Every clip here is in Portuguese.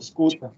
Escuta.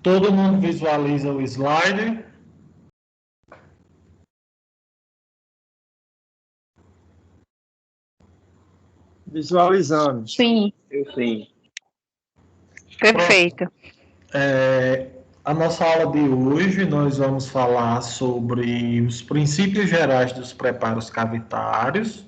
Todo mundo visualiza o slide? Visualizando. Sim. Sim. Perfeito. A nossa aula de hoje nós vamos falar sobre os princípios gerais dos preparos cavitários.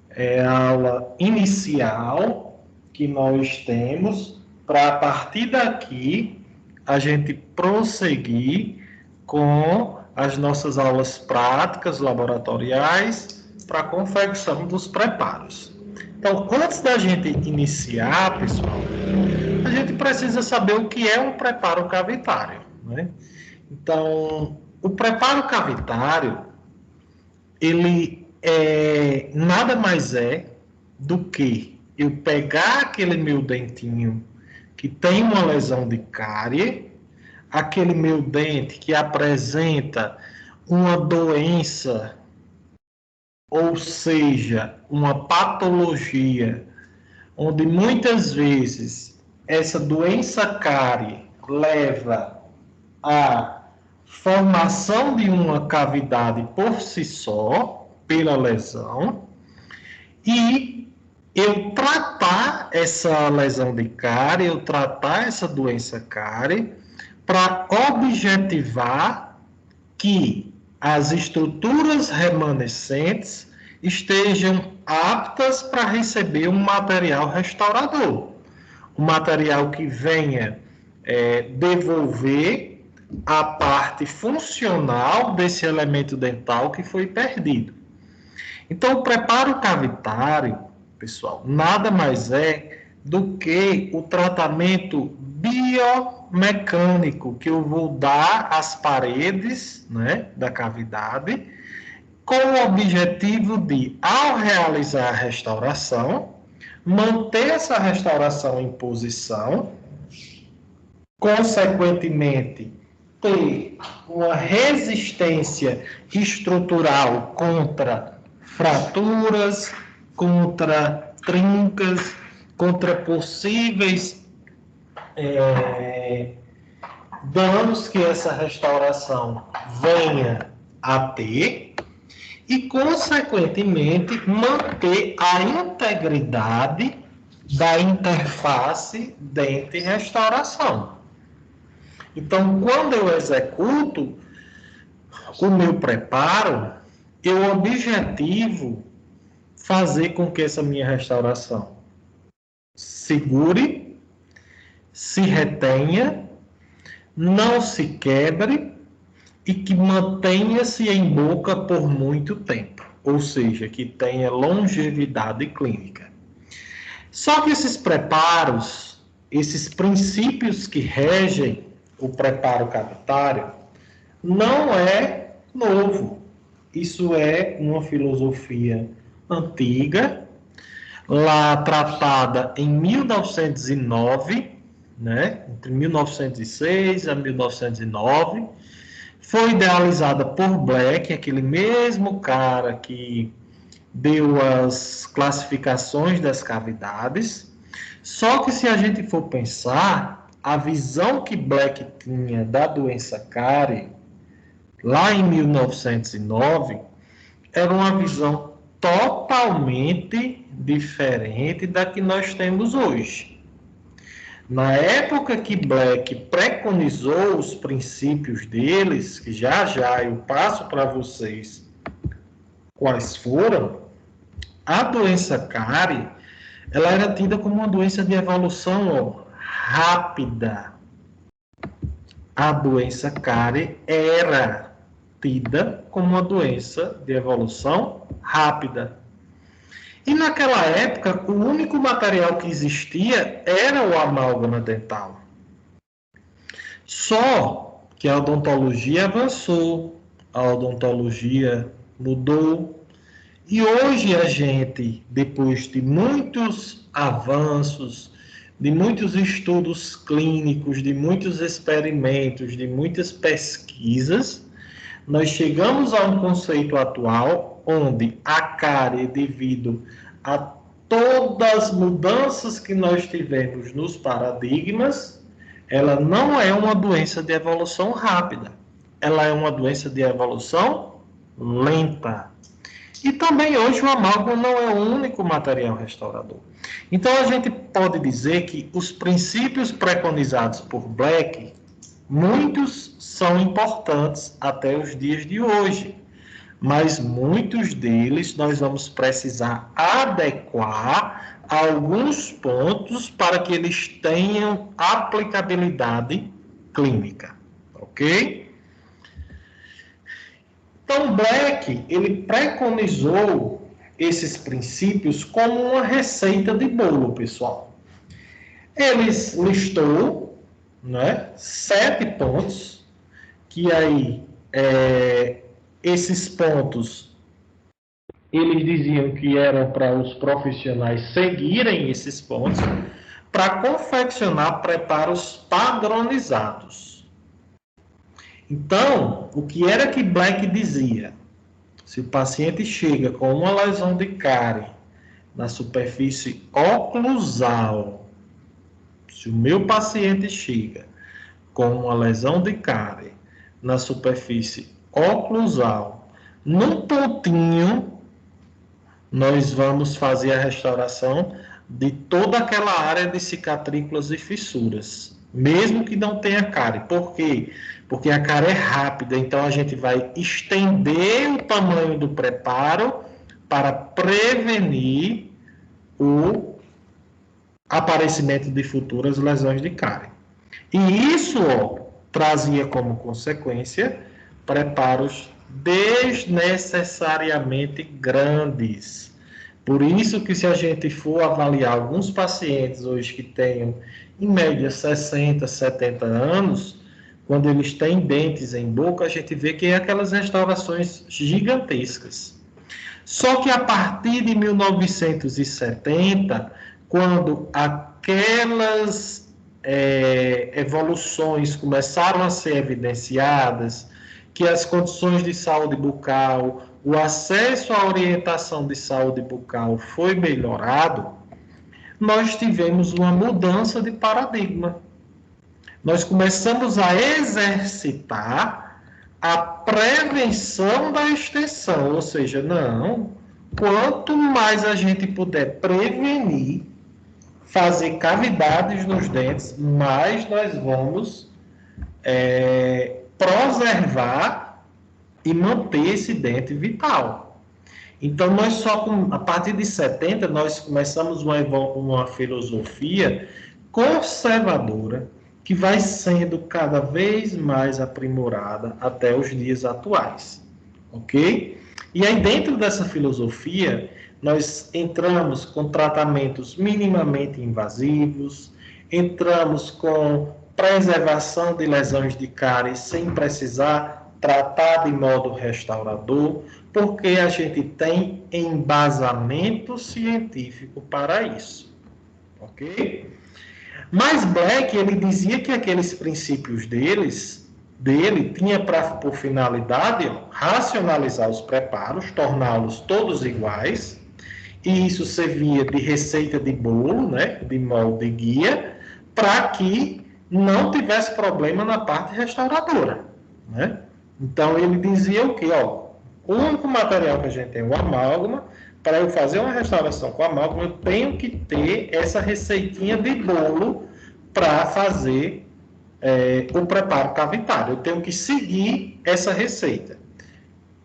É a aula inicial que nós temos para, a partir daqui, a gente prosseguir com as nossas aulas práticas, laboratoriais, para a confecção dos preparos. Então, antes da gente iniciar, pessoal, a gente precisa saber o que é um preparo cavitário, né? Então, o preparo cavitário, ele nada mais é do que eu pegar aquele meu dentinho que tem uma lesão de cárie, aquele meu dente que apresenta uma doença, ou seja, uma patologia, onde muitas vezes essa doença cárie leva à formação de uma cavidade por si só, pela lesão, e eu tratar essa lesão de cárie, eu tratar essa doença cárie, para objetivar que as estruturas remanescentes estejam aptas para receber um material restaurador, um material que venha devolver a parte funcional desse elemento dental que foi perdido. Então, o preparo cavitário, pessoal, nada mais é do que o tratamento biomecânico que eu vou dar às paredes, né, da cavidade, com o objetivo de, ao realizar a restauração, manter essa restauração em posição, consequentemente, ter uma resistência estrutural contra fraturas, contra trincas, contra possíveis danos que essa restauração venha a ter e, consequentemente, manter a integridade da interface dente-restauração. Então, quando eu executo o meu preparo, eu objetivo fazer com que essa minha restauração segure, se retenha, não se quebre e que mantenha-se em boca por muito tempo, ou seja, que tenha longevidade clínica. Só que esses preparos, esses princípios que regem o preparo cavitário, não é novo. Isso é uma filosofia antiga, lá tratada em 1909, né? Entre 1906 a 1909, foi idealizada por Black, aquele mesmo cara que deu as classificações das cavidades. Só que se a gente for pensar, a visão que Black tinha da doença cárie, lá em 1909, era uma visão totalmente diferente da que nós temos hoje. Na época que Black preconizou os princípios deles, que já já eu passo para vocês quais foram, a doença cárie, ela era tida como uma doença de evolução rápida. A doença cárie era tida como uma doença de evolução rápida. E naquela época, o único material que existia era o amálgama dental. Só que a odontologia avançou, a odontologia mudou, e hoje a gente, depois de muitos avanços, de muitos estudos clínicos, de muitos experimentos, de muitas pesquisas, nós chegamos a um conceito atual onde a cárie, devido a todas as mudanças que nós tivemos nos paradigmas, ela não é uma doença de evolução rápida, ela é uma doença de evolução lenta. E também hoje o amálgama não é o único material restaurador. Então a gente pode dizer que os princípios preconizados por Black, muitos são importantes até os dias de hoje, mas muitos deles nós vamos precisar adequar a alguns pontos para que eles tenham aplicabilidade clínica, ok? Então, Black, ele preconizou esses princípios como uma receita de bolo, pessoal. Ele listou, né, 7 pontos, que aí, esses pontos, eles diziam que eram para os profissionais seguirem esses pontos, para confeccionar preparos padronizados. Então, o que era que Black dizia? Se o paciente chega com uma lesão de cárie na superfície oclusal, se o meu paciente chega com uma lesão de cárie na superfície oclusal, num pontinho, nós vamos fazer a restauração de toda aquela área de cicatrículas e fissuras, mesmo que não tenha cárie. Por quê? Porque a cárie é rápida, então a gente vai estender o tamanho do preparo para prevenir o aparecimento de futuras lesões de cárie. E isso trazia como consequência preparos desnecessariamente grandes. Por isso que se a gente for avaliar alguns pacientes hoje que tenham, em média, 60, 70 anos, quando eles têm dentes em boca, a gente vê que é aquelas restaurações gigantescas. Só que a partir de 1970, quando aquelas evoluções começaram a ser evidenciadas, que as condições de saúde bucal, o acesso à orientação de saúde bucal foi melhorado, nós tivemos uma mudança de paradigma. Nós começamos a exercitar a prevenção da extensão, ou seja, não, quanto mais a gente puder prevenir, fazer cavidades nos dentes, mais nós vamos preservar e manter esse dente vital. Então, nós a partir de 70, nós começamos uma filosofia conservadora, que vai sendo cada vez mais aprimorada até os dias atuais, ok? E aí, dentro dessa filosofia, nós entramos com tratamentos minimamente invasivos, entramos com preservação de lesões de cárie sem precisar tratar de modo restaurador, porque a gente tem embasamento científico para isso, ok? Mas Black, ele dizia que aqueles princípios dele tinha por finalidade racionalizar os preparos, torná-los todos iguais, e isso servia de receita de bolo, né, de molde guia, para que não tivesse problema na parte restauradora, né? Então ele dizia o quê? O único material que a gente tem é o amálgama. Para eu fazer uma restauração com amálgama, eu tenho que ter essa receitinha de bolo para fazer o preparo cavitário. Eu tenho que seguir essa receita.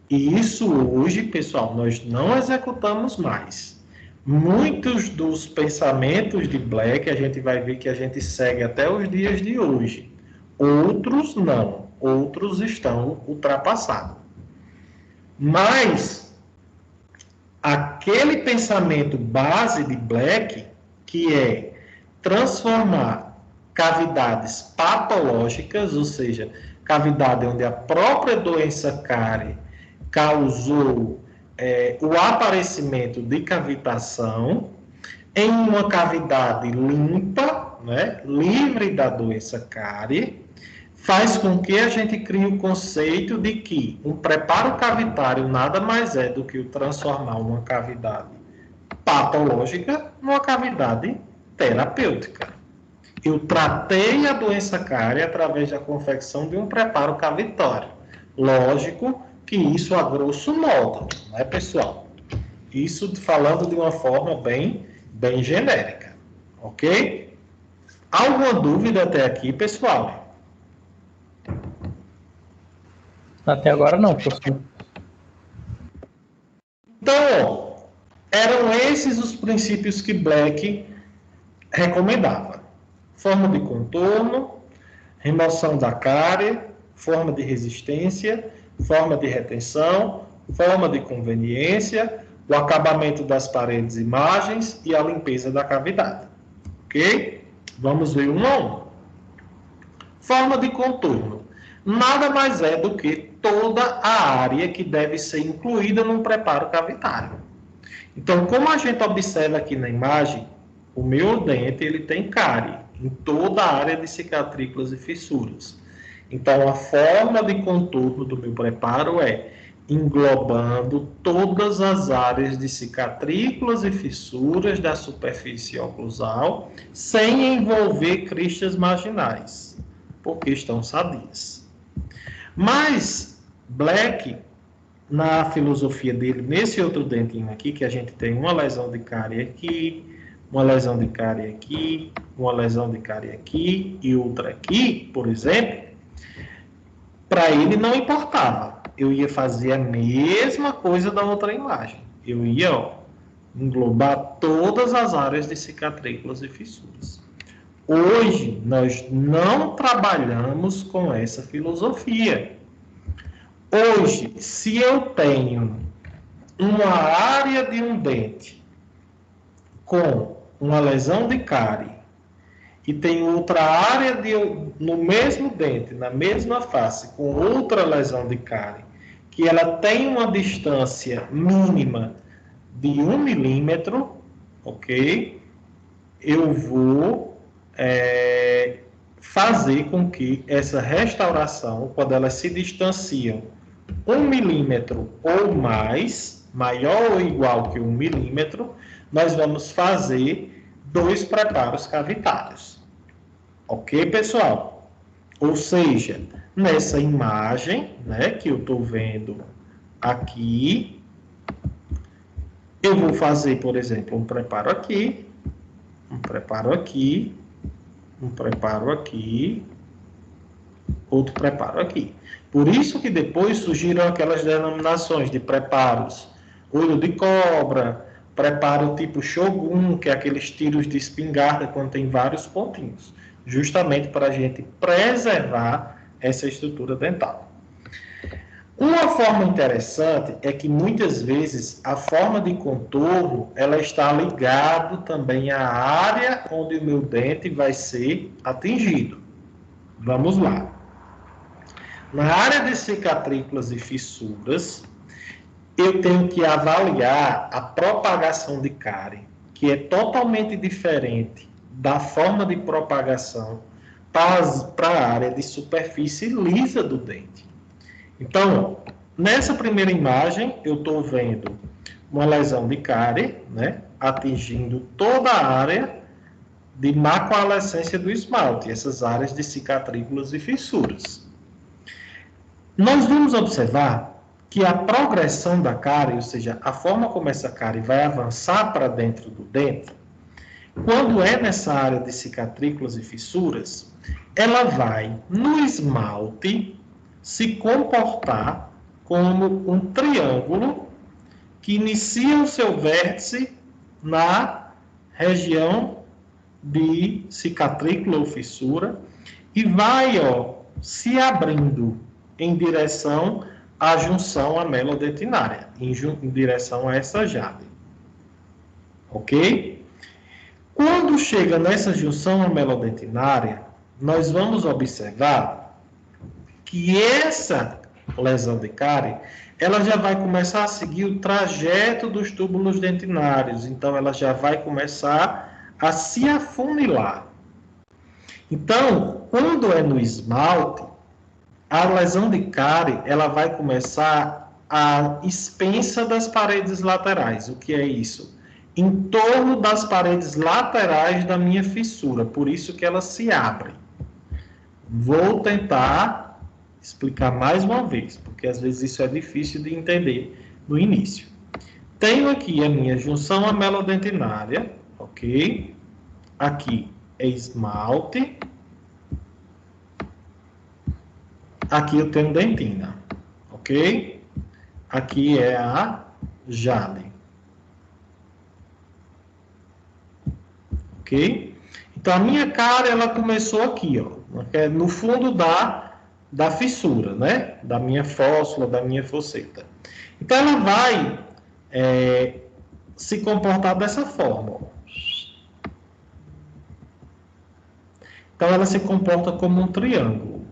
E isso hoje, pessoal, nós não executamos mais. Muitos dos pensamentos de Black a gente vai ver que a gente segue até os dias de hoje. Outros não, outros estão ultrapassados. Mas aquele pensamento base de Black, que é transformar cavidades patológicas, ou seja, cavidade onde a própria doença cárie causou o aparecimento de cavitação, em uma cavidade limpa, né, livre da doença cárie, faz com que a gente crie o conceito de que um preparo cavitário nada mais é do que o transformar uma cavidade patológica numa cavidade terapêutica. Eu tratei a doença cárie através da confecção de um preparo cavitário. Lógico que isso a grosso modo, né, pessoal? Isso falando de uma forma bem genérica, ok? Alguma dúvida até aqui, pessoal? Até agora não, professor. Então, eram esses os princípios que Black recomendava. Forma de contorno, remoção da cárie, forma de resistência, forma de retenção, forma de conveniência, o acabamento das paredes e margens e a limpeza da cavidade. Ok? Vamos ver um a um. Forma de contorno. Nada mais é do que toda a área que deve ser incluída num preparo cavitário. Então, como a gente observa aqui na imagem, o meu dente ele tem cárie em toda a área de cicatrículas e fissuras. Então, a forma de contorno do meu preparo é englobando todas as áreas de cicatrículas e fissuras da superfície oclusal, sem envolver cristas marginais, porque estão sadias. Mas Black, na filosofia dele, nesse outro dentinho aqui, que a gente tem uma lesão de cárie aqui, uma lesão de cárie aqui, uma lesão de cárie aqui e outra aqui, por exemplo, para ele não importava. Eu ia fazer a mesma coisa da outra imagem. Eu ia englobar todas as áreas de cicatrículas e fissuras. Hoje, nós não trabalhamos com essa filosofia. Hoje, se eu tenho uma área de um dente com uma lesão de cárie e tem outra área no mesmo dente, na mesma face, com outra lesão de cárie, que ela tem uma distância mínima de 1 milímetro, ok? Eu vou fazer com que essa restauração, quando elas se distanciam 1 milímetro ou mais, maior ou igual que 1 milímetro, nós vamos fazer 2 preparos cavitários. Ok, pessoal? Ou seja, nessa imagem, né, que eu estou vendo aqui, eu vou fazer, por exemplo, um preparo aqui, um preparo aqui, um preparo aqui, outro preparo aqui. Por isso que depois surgiram aquelas denominações de preparos olho de cobra, preparo tipo Shogun, que é aqueles tiros de espingarda quando tem vários pontinhos, justamente para a gente preservar essa estrutura dental. Uma forma interessante é que muitas vezes a forma de contorno ela está ligada também à área onde o meu dente vai ser atingido. Vamos lá. Na área de cicatrículas e fissuras, eu tenho que avaliar a propagação de cárie, que é totalmente diferente da forma de propagação para a área de superfície lisa do dente. Então, nessa primeira imagem, eu estou vendo uma lesão de cárie, né, atingindo toda a área de macroalescência do esmalte, essas áreas de cicatrículas e fissuras. Nós vamos observar que a progressão da cárie, ou seja, a forma como essa cárie vai avançar para dentro do dente, quando é nessa área de cicatrículas e fissuras, ela vai, no esmalte, se comportar como um triângulo que inicia o seu vértice na região de cicatrícula ou fissura e vai, ó, se abrindo em direção à junção amelodentinária, em direção a essa jade. Ok? Quando chega nessa junção amelodentinária, nós vamos observar que essa lesão de cárie, ela já vai começar a seguir o trajeto dos túbulos dentinários, então ela já vai começar a se afunilar. Então, quando é no esmalte, a lesão de cárie, ela vai começar a expensa das paredes laterais. O que é isso? Em torno das paredes laterais da minha fissura, por isso que ela se abre. Vou tentar explicar mais uma vez, porque às vezes isso é difícil de entender no início. Tenho aqui a minha junção amelodentinária, ok? Aqui é esmalte. Aqui eu tenho dentina, ok? Aqui é a jade. Ok? Então, a minha cárie, ela começou aqui, ó, no fundo da fissura, né? Da minha fóssula, da minha fosseta. Então, ela vai se comportar dessa forma, ó. Então, ela se comporta como um triângulo,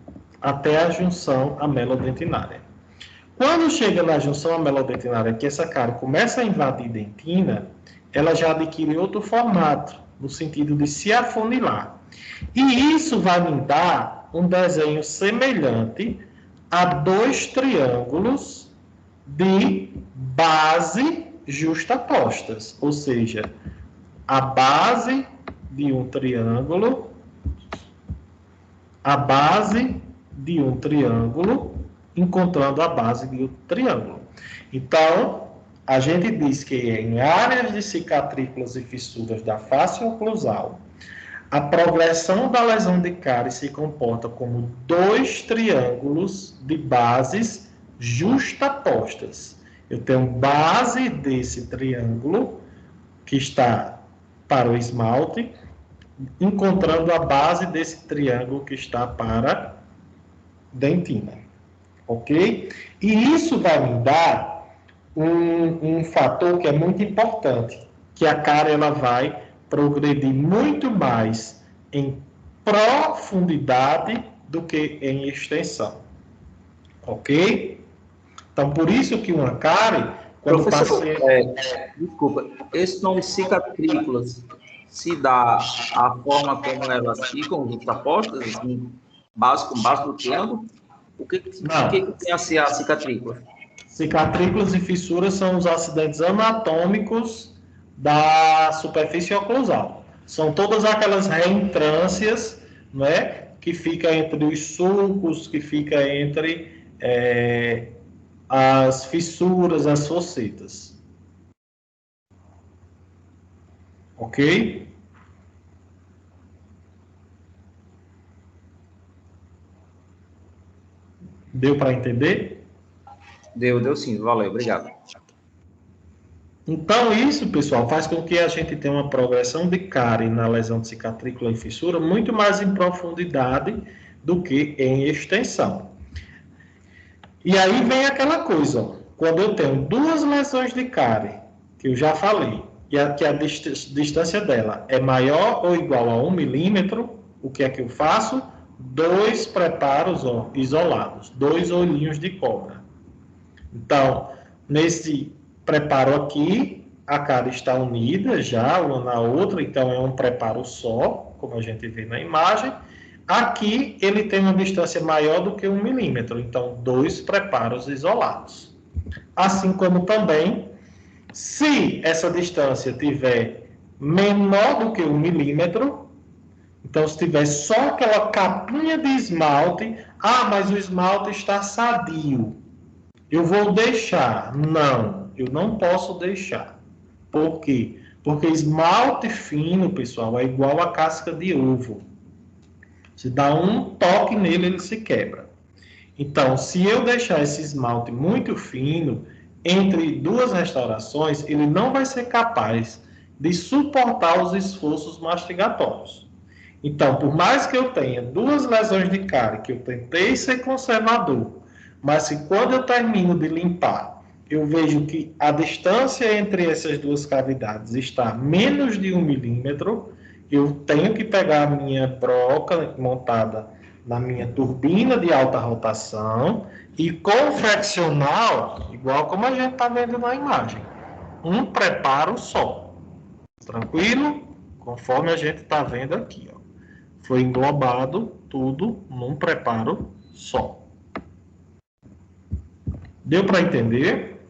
até a junção amelodentinária. Quando chega na junção amelodentinária, que essa cárie começa a invadir dentina, ela já adquire outro formato, no sentido de se afunilar. E isso vai me dar um desenho semelhante a dois triângulos de base justapostas, ou seja, a base de um triângulo, a base de um triângulo, encontrando a base de outro triângulo. Então, a gente diz que em áreas de cicatrículas e fissuras da face oclusal, a progressão da lesão de cárie se comporta como dois triângulos de bases justapostas. Eu tenho base desse triângulo, que está para o esmalte, encontrando a base desse triângulo que está para dentina. Ok? E isso vai me dar um fator que é muito importante, que a cárie ela vai progredir muito mais em profundidade do que em extensão. Ok? Então, por isso que uma cárie, quando o paciente... Desculpa, esse nome cicatrículas se dá a forma como elas ficam justapostas, assim, base com base do triângulo? O que tem a ser a cicatrícula? Cicatrículas e fissuras são os acidentes anatômicos da superfície oclusal. São todas aquelas reentrâncias, né, que fica entre os sulcos, que fica entre as fissuras, as fossetas. Ok? Deu para entender? Deu sim, valeu, obrigado. Então, isso, pessoal, faz com que a gente tenha uma progressão de cárie na lesão de cicatrícula e fissura muito mais em profundidade do que em extensão. E aí vem aquela coisa, ó, quando eu tenho duas lesões de cárie, que eu já falei, e que a distância dela é maior ou igual a 1 milímetro, o que é que eu faço? Dois preparos, ó, isolados, dois olhinhos de cobra. Então, nesse preparo aqui, a cárie está unida já uma na outra, então é um preparo só, como a gente vê na imagem. Aqui, ele tem uma distância maior do que 1 milímetro, então, dois preparos isolados. Assim como também, se essa distância tiver menor do que 1 milímetro, então, se tiver só aquela capinha de esmalte, mas o esmalte está sadio, eu vou deixar? Não, eu não posso deixar. Por quê? Porque esmalte fino, pessoal, é igual a casca de ovo. Se dá um toque nele, ele se quebra. Então, se eu deixar esse esmalte muito fino, entre duas restaurações, ele não vai ser capaz de suportar os esforços mastigatórios. Então, por mais que eu tenha 2 lesões de cárie, que eu tentei ser conservador, mas que quando eu termino de limpar, eu vejo que a distância entre essas 2 cavidades está menos de 1 milímetro, eu tenho que pegar a minha broca montada na minha turbina de alta rotação e confeccionar, igual como a gente está vendo na imagem, um preparo só. Tranquilo? Conforme a gente está vendo aqui, ó. Foi englobado tudo num preparo só. Deu para entender?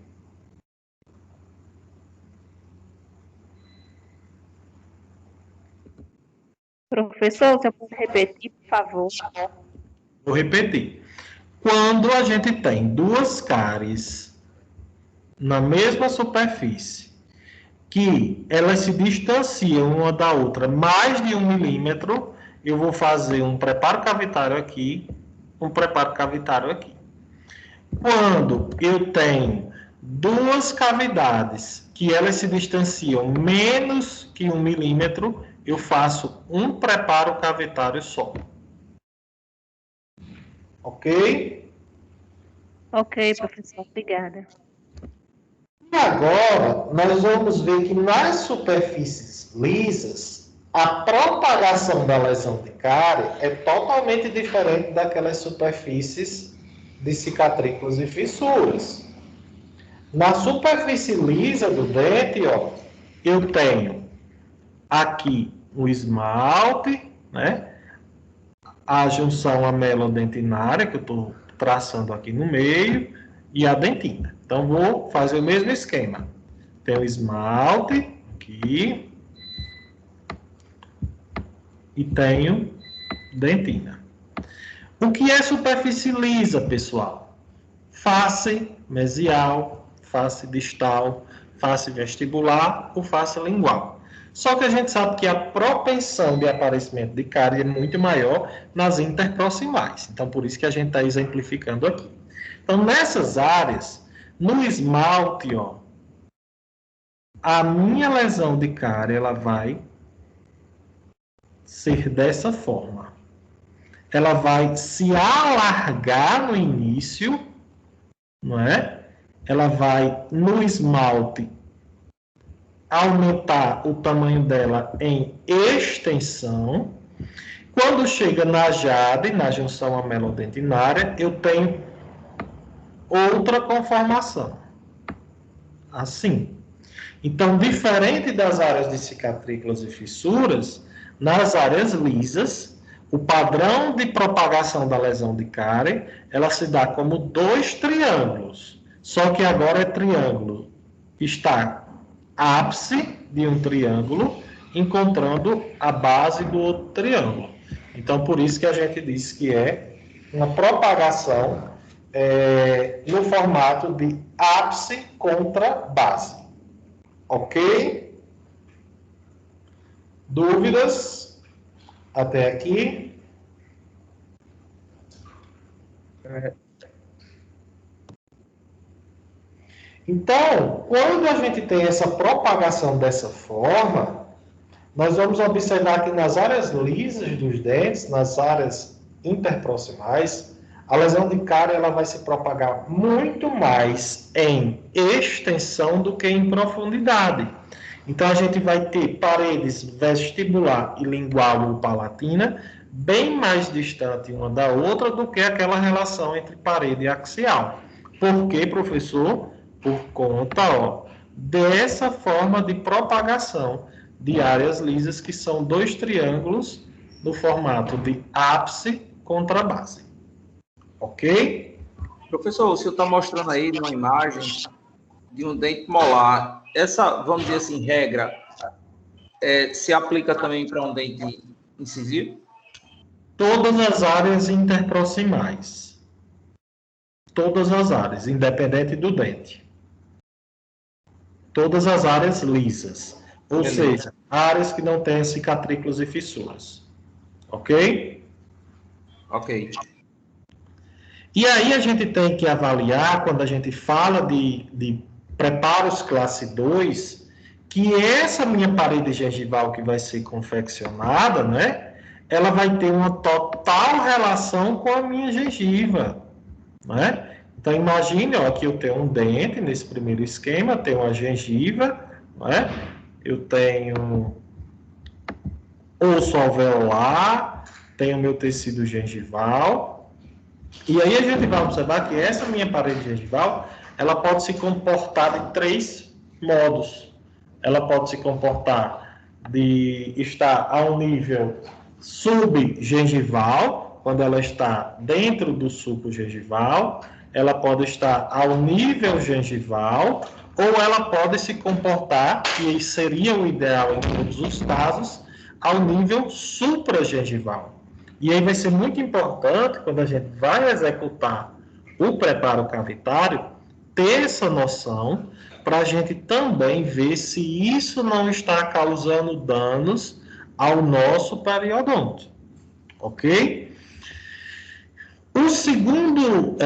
Professor, você pode repetir, por favor? Vou repetir. Quando a gente tem 2 cáries na mesma superfície, que elas se distanciam uma da outra mais de 1 milímetro, eu vou fazer um preparo cavitário aqui, um preparo cavitário aqui. Quando eu tenho 2 cavidades que elas se distanciam menos que 1 milímetro, eu faço um preparo cavitário só. Ok? Ok, professor, obrigada. E agora, nós vamos ver que nas superfícies lisas, a propagação da lesão de cárie é totalmente diferente daquelas superfícies de cicatrículas e fissuras. Na superfície lisa do dente, ó, eu tenho aqui o esmalte, né? A junção amelodentinária, que eu estou traçando aqui no meio, e a dentina. Então, vou fazer o mesmo esquema. Tem o esmalte aqui e tenho dentina. O que é superfície lisa, pessoal? Face mesial, face distal, face vestibular ou face lingual. Só que a gente sabe que a propensão de aparecimento de cárie é muito maior nas interproximais. Então, por isso que a gente está exemplificando aqui. Então, nessas áreas, no esmalte, ó, a minha lesão de cárie, ela vai ser dessa forma. Ela vai se alargar no início, não é? Ela vai, no esmalte, aumentar o tamanho dela em extensão. Quando chega na jade, na junção amelodentinária, eu tenho outra conformação. Assim. Então, diferente das áreas de cicatrículas e fissuras, nas áreas lisas, o padrão de propagação da lesão de cárie, ela se dá como 2 triângulos. Só que agora é triângulo. Está ápice de um triângulo encontrando a base do outro triângulo. Então, por isso que a gente diz que é uma propagação no formato de ápice contra base. Ok? Dúvidas? Até aqui? Então, quando a gente tem essa propagação dessa forma, nós vamos observar que nas áreas lisas dos dentes, nas áreas interproximais, a lesão de cárie ela vai se propagar muito mais em extensão do que em profundidade. Então, a gente vai ter paredes vestibular e lingual ou palatina bem mais distante uma da outra do que aquela relação entre parede e axial. Por quê, professor? Por conta, ó, dessa forma de propagação de áreas lisas, que são 2 triângulos no formato de ápice contra base. Ok? Professor, o senhor está mostrando aí uma imagem de um dente molar. Essa, vamos dizer assim, regra se aplica também para um dente incisivo? Todas as áreas interproximais. Todas as áreas, independente do dente. Todas as áreas lisas. Ou seja, áreas que não têm cicatrículas e fissuras. Ok? Ok. E aí a gente tem que avaliar, quando a gente fala de preparos classe 2, que essa minha parede gengival que vai ser confeccionada, né, ela vai ter uma total relação com a minha gengiva, né? Então, imagine, ó, aqui eu tenho um dente, nesse primeiro esquema, tenho uma gengiva, né? Eu tenho osso alveolar, tenho meu tecido gengival, e aí a gente vai observar que essa minha parede gengival, ela pode se comportar de 3 modos. Ela pode se comportar de estar a um nível subgengival, quando ela está dentro do suco gengival, ela pode estar ao nível gengival, ou ela pode se comportar, que seria o ideal em todos os casos, ao nível supragengival. E aí vai ser muito importante, quando a gente vai executar o preparo cavitário, ter essa noção, para a gente também ver se isso não está causando danos ao nosso periodonto, ok? O segundo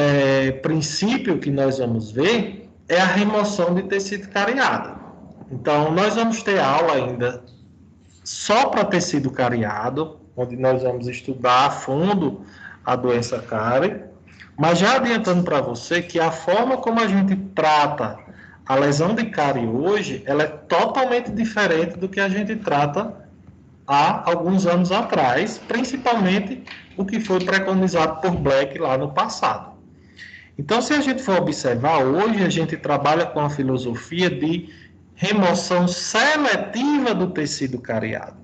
princípio que nós vamos ver é a remoção de tecido cariado. Então, nós vamos ter aula ainda só para tecido cariado, onde nós vamos estudar a fundo a doença cárie, mas já adiantando para você que a forma como a gente trata a lesão de cárie hoje, ela é totalmente diferente do que a gente trata há alguns anos atrás, principalmente o que foi preconizado por Black lá no passado. Então, se a gente for observar, hoje a gente trabalha com a filosofia de remoção seletiva do tecido cariado.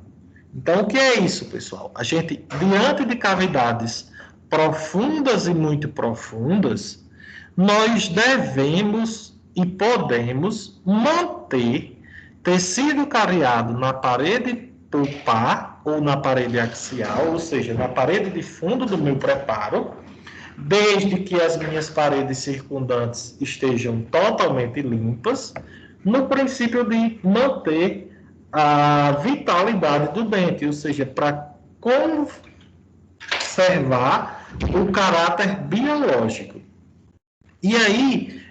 Então, o que é isso, pessoal? A gente, diante de cavidades profundas e muito profundas, nós devemos e podemos manter tecido cariado na parede pulpar ou na parede axial, ou seja, na parede de fundo do meu preparo, desde que as minhas paredes circundantes estejam totalmente limpas, no princípio de manter a vitalidade do dente, ou seja, para conservar o caráter biológico. E aí,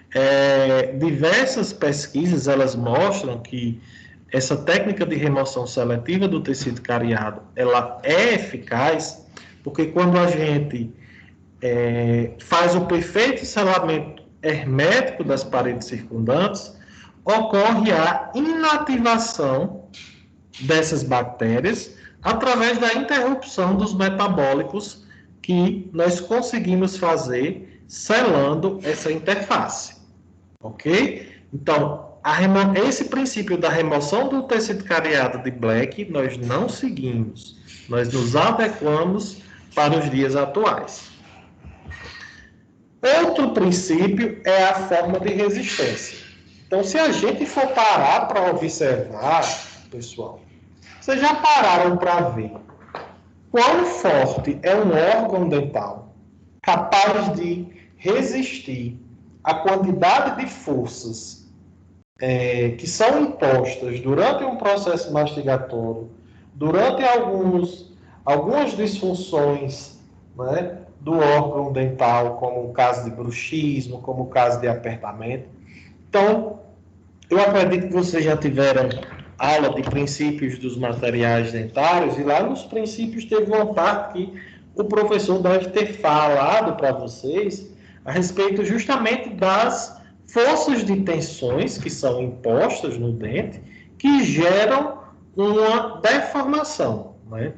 diversas pesquisas, elas mostram que essa técnica de remoção seletiva do tecido cariado, ela é eficaz, porque quando a gente faz o perfeito selamento hermético das paredes circundantes, ocorre a inativação dessas bactérias através da interrupção dos metabólicos que nós conseguimos fazer selando essa interface, ok? Então, esse princípio da remoção do tecido cariado de Black, nós não seguimos, nós nos adequamos para os dias atuais. Outro princípio é a forma de resistência. Então, se a gente for parar para observar, pessoal, vocês já pararam para ver quão forte é um órgão dental capaz de resistir à quantidade de forças que são impostas durante um processo mastigatório, durante algumas disfunções, né, do órgão dental, como o caso de bruxismo, como o caso de apertamento. Então, eu acredito que vocês já tiveram aula de princípios dos materiais dentários, e lá nos princípios teve uma parte que o professor deve ter falado para vocês a respeito justamente das forças de tensões que são impostas no dente, que geram uma deformação, né?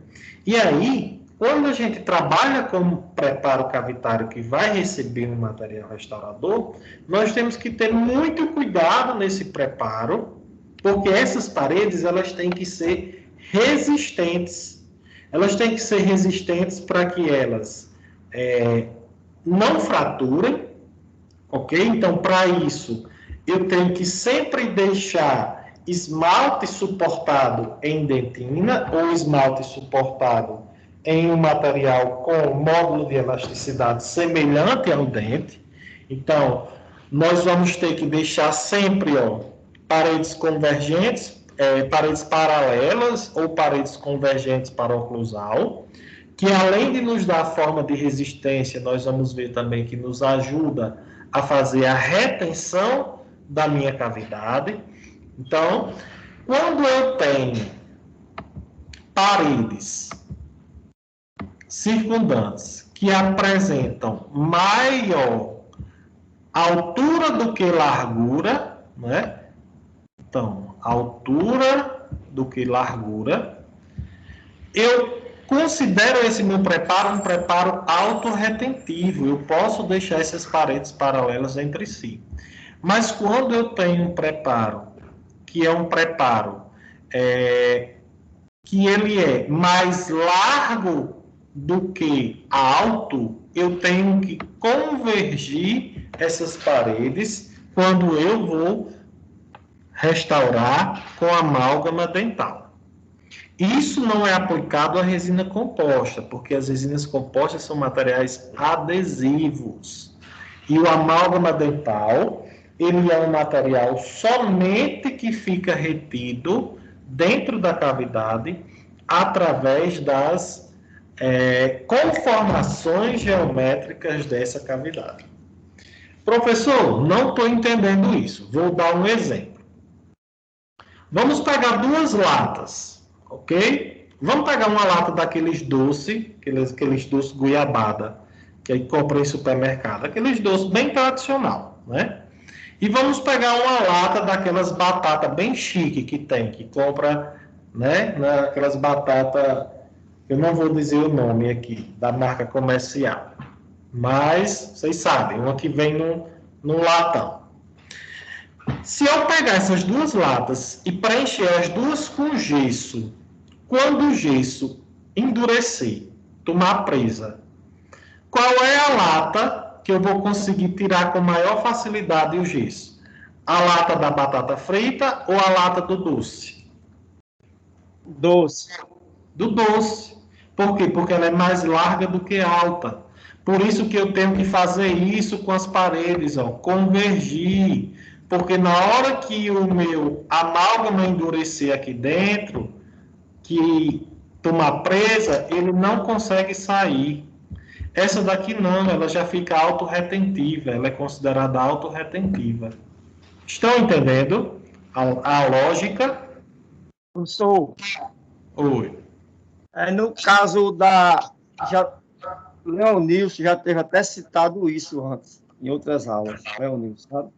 E aí, quando a gente trabalha com preparo cavitário que vai receber um material restaurador, nós temos que ter muito cuidado nesse preparo, porque essas paredes, elas têm que ser resistentes. Elas têm que ser resistentes para que elas não fraturem, ok? Então, para isso, eu tenho que sempre deixar esmalte suportado em dentina ou esmalte suportado em um material com módulo de elasticidade semelhante ao dente. Então, nós vamos ter que deixar sempre, paredes convergentes, paredes paralelas ou paredes convergentes para oclusal, que além de nos dar forma de resistência, nós vamos ver também que nos ajuda a fazer a retenção da minha cavidade. Então, Quando eu tenho paredes circundantes que apresentam maior altura do que largura, né? Então, altura do que largura, eu considero esse meu preparo um preparo autorretentivo. Eu posso deixar essas paredes paralelas entre si. Mas quando eu tenho um preparo, que é um preparo que ele é mais largo do que alto, eu tenho que convergir essas paredes quando eu vou restaurar com amálgama dental. Isso não é aplicado à resina composta, porque as resinas compostas são materiais adesivos. E o amálgama dental, ele é um material somente que fica retido dentro da cavidade através das conformações geométricas dessa cavidade. Professor, não estou entendendo isso. Vou dar um exemplo. Vamos pegar duas latas, ok? Vamos pegar uma lata daqueles doces, aqueles doces goiabada, que aí compra em supermercado. Aqueles doces bem tradicional, né? E vamos pegar uma lata daquelas batatas bem chique que tem, que compra, né? Aquelas batatas, eu não vou dizer o nome aqui, da marca comercial. Mas, vocês sabem, uma que vem num latão. Se eu pegar essas duas latas e preencher as duas com gesso, quando o gesso endurecer, tomar presa, qual é a lata que eu vou conseguir tirar com maior facilidade o gesso? A lata da batata frita ou a lata do doce? Doce. Do doce. Por quê? Porque ela é mais larga do que alta. Por isso que eu tenho que fazer isso com as paredes, ó, convergir. Porque na hora que o meu amálgama endurecer aqui dentro, que tomar presa, ele não consegue sair. Essa daqui não, ela já fica autorretentiva, ela é considerada autorretentiva. Estão entendendo a lógica? Professor, Oi. no caso da... Leonilson já teve até citado isso antes, em outras aulas, Leonilson, sabe?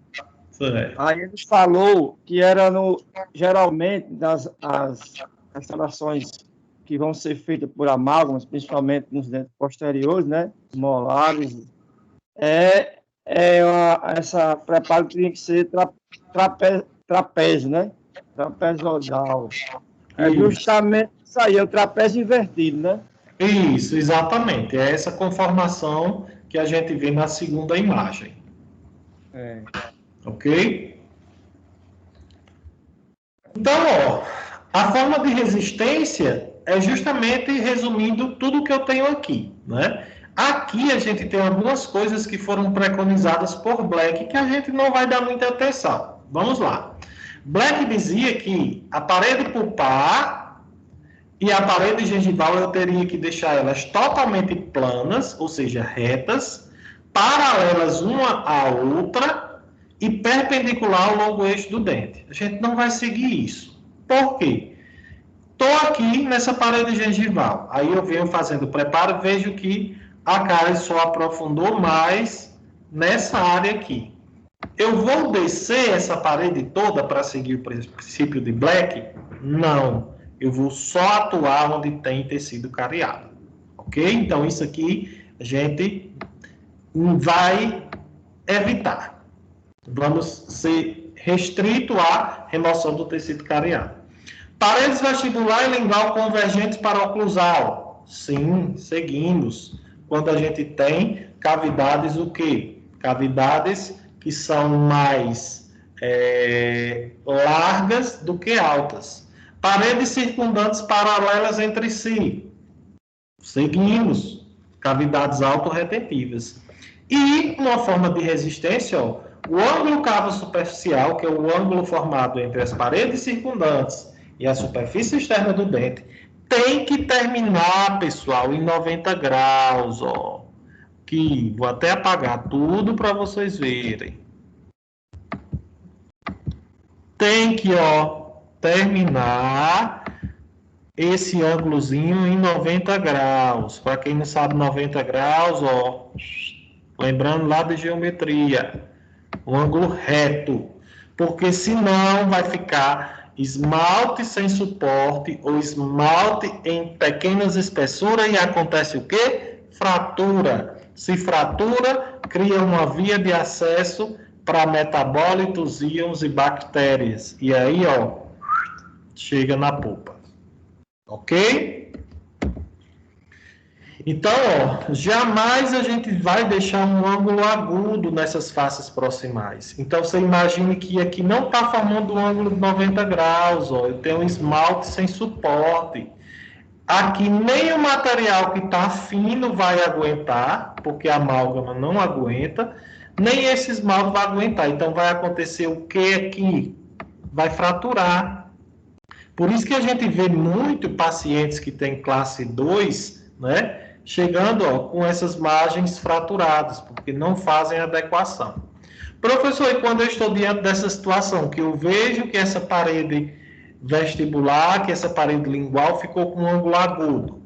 Certo. Aí ele falou que era geralmente as restaurações que vão ser feitas por amálgamas, principalmente nos dentes posteriores, né? Molares, essa preparo tinha que ser trapézio, né? Trapezoidal. É justamente isso aí, é o trapézio invertido, né? Isso, exatamente. É essa conformação que a gente vê na segunda imagem. Ok? Então, ó, a forma de resistência é justamente resumindo tudo que eu tenho aqui, né? Aqui a gente tem algumas coisas que foram preconizadas por Black que a gente não vai dar muita atenção. Vamos lá. Black dizia que a parede pulpar e a parede gengival eu teria que deixar elas totalmente planas, ou seja, retas, paralelas uma à outra e perpendicular ao longo eixo do dente. A gente não vai seguir isso. Por quê? Estou aqui nessa parede gengival. Aí eu venho fazendo o preparo e vejo que a cárie só aprofundou mais nessa área aqui. Eu vou descer essa parede toda para seguir o princípio de Black? Não. Eu vou só atuar onde tem tecido cariado. Ok? Então, isso aqui a gente vai evitar. Vamos ser restrito à remoção do tecido cariado. Paredes vestibular e lingual convergentes para oclusal. Sim, seguimos. Quando a gente tem cavidades, o quê? Cavidades que são mais largas do que altas. Paredes circundantes paralelas entre si. Seguimos. Cavidades autorretentivas. E uma forma de resistência, ó, o ângulo cavo superficial, que é o ângulo formado entre as paredes circundantes e a superfície externa do dente, tem que terminar, pessoal, em 90 graus, ó. Que vou até apagar tudo para vocês verem. Tem que, ó, terminar esse ângulozinho em 90 graus. Para quem não sabe, 90 graus, ó, lembrando lá de geometria, um ângulo reto, porque senão vai ficar esmalte sem suporte ou esmalte em pequenas espessuras e acontece o quê? Fratura. Se fratura, cria uma via de acesso para metabólitos, íons e bactérias. E aí, ó, chega na polpa. Ok? Então, ó, jamais a gente vai deixar um ângulo agudo nessas faces proximais. Então, você imagine que aqui não está formando um ângulo de 90 graus, ó. Eu tenho um esmalte sem suporte. Aqui nem o material que está fino vai aguentar, porque a amálgama não aguenta, nem esse esmalte vai aguentar. Então, vai acontecer o que aqui? Vai fraturar. Por isso que a gente vê muito pacientes que têm classe 2, né? Chegando, ó, com essas margens fraturadas, porque não fazem adequação. Professor, e quando eu estou diante dessa situação, que eu vejo que essa parede vestibular, que essa parede lingual ficou com um ângulo agudo,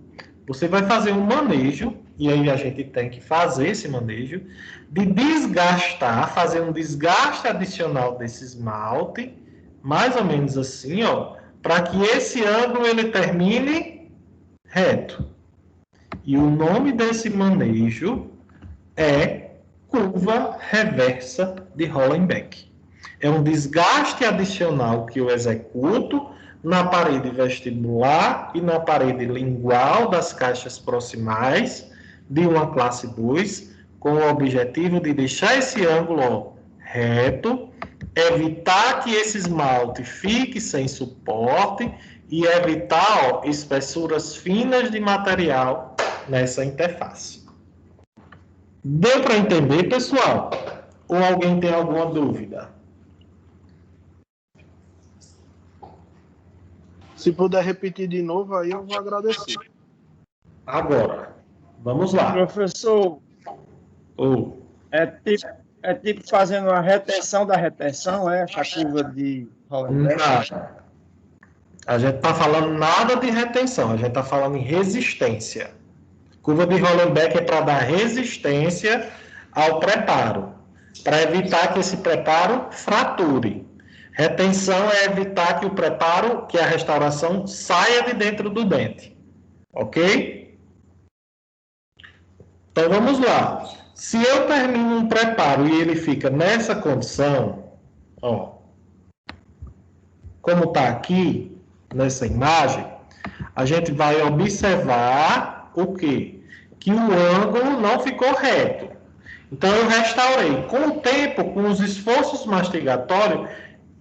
você vai fazer um manejo, e aí a gente tem que fazer esse manejo, de desgastar, fazer um desgaste adicional desse esmalte, mais ou menos assim, ó, para que esse ângulo ele termine reto. E o nome desse manejo é curva reversa de Hollenbeck. É um desgaste adicional que eu executo na parede vestibular e na parede lingual das caixas proximais de uma classe 2, com o objetivo de deixar esse ângulo, ó, reto, evitar que esse esmalte fique sem suporte e evitar, ó, espessuras finas de material nessa interface. Deu para entender, pessoal? Ou alguém tem alguma dúvida? Se puder repetir de novo, aí eu vou agradecer. Agora, vamos lá. Professor, é tipo fazendo a retenção da retenção, essa curva de Hollenbeck? Não. A gente está falando nada de retenção, a gente está falando em resistência. Curva de Hollenbeck é para dar resistência ao preparo, para evitar que esse preparo frature. Retenção é evitar que o preparo, que a restauração, saia de dentro do dente. Ok? Então vamos lá. Se eu termino um preparo e ele fica nessa condição, ó, como está aqui, nessa imagem, a gente vai observar o quê? Que o ângulo não ficou reto. Então, eu restaurei. Com o tempo, com os esforços mastigatórios,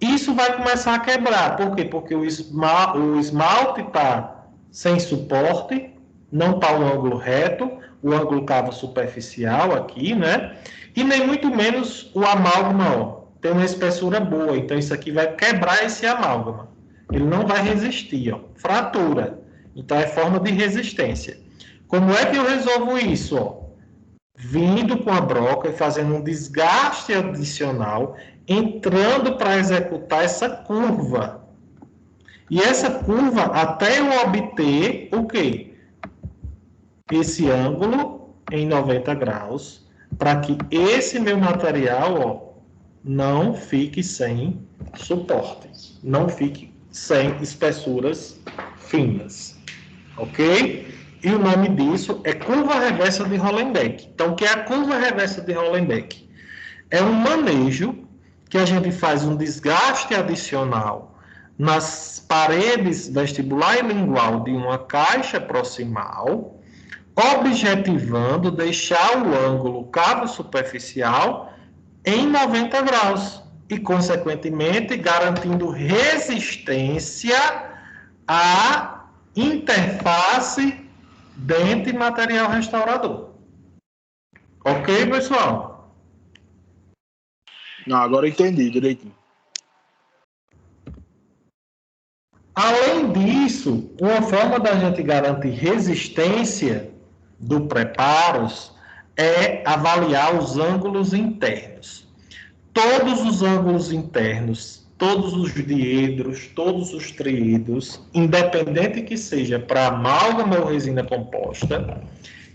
isso vai começar a quebrar. Por quê? Porque o esmalte está sem suporte, não está um ângulo reto, o ângulo cavo superficial aqui, né? E nem muito menos o amálgama, ó, tem uma espessura boa. Então, isso aqui vai quebrar esse amálgama. Ele não vai resistir, ó, fratura. Então, é forma de resistência. Como é que eu resolvo isso? Ó? Vindo com a broca e fazendo um desgaste adicional, entrando para executar essa curva. E essa curva, até eu obter o quê? Esse ângulo em 90 graus, para que esse meu material, ó, não fique sem suporte, não fique sem espessuras finas. Ok? E o nome disso é curva reversa de Hollenbeck. Então, o que é a curva reversa de Hollenbeck? É um manejo que a gente faz um desgaste adicional nas paredes vestibular e lingual de uma caixa proximal, objetivando deixar o ângulo cavo superficial em 90 graus e, consequentemente, garantindo resistência à interface dente e material restaurador. Ok, pessoal? Não, agora eu entendi direitinho. Além disso, uma forma da gente garantir resistência do preparos é avaliar os ângulos internos. Todos os ângulos internos todos os diedros, todos os triedros, independente que seja para amálgama ou resina composta,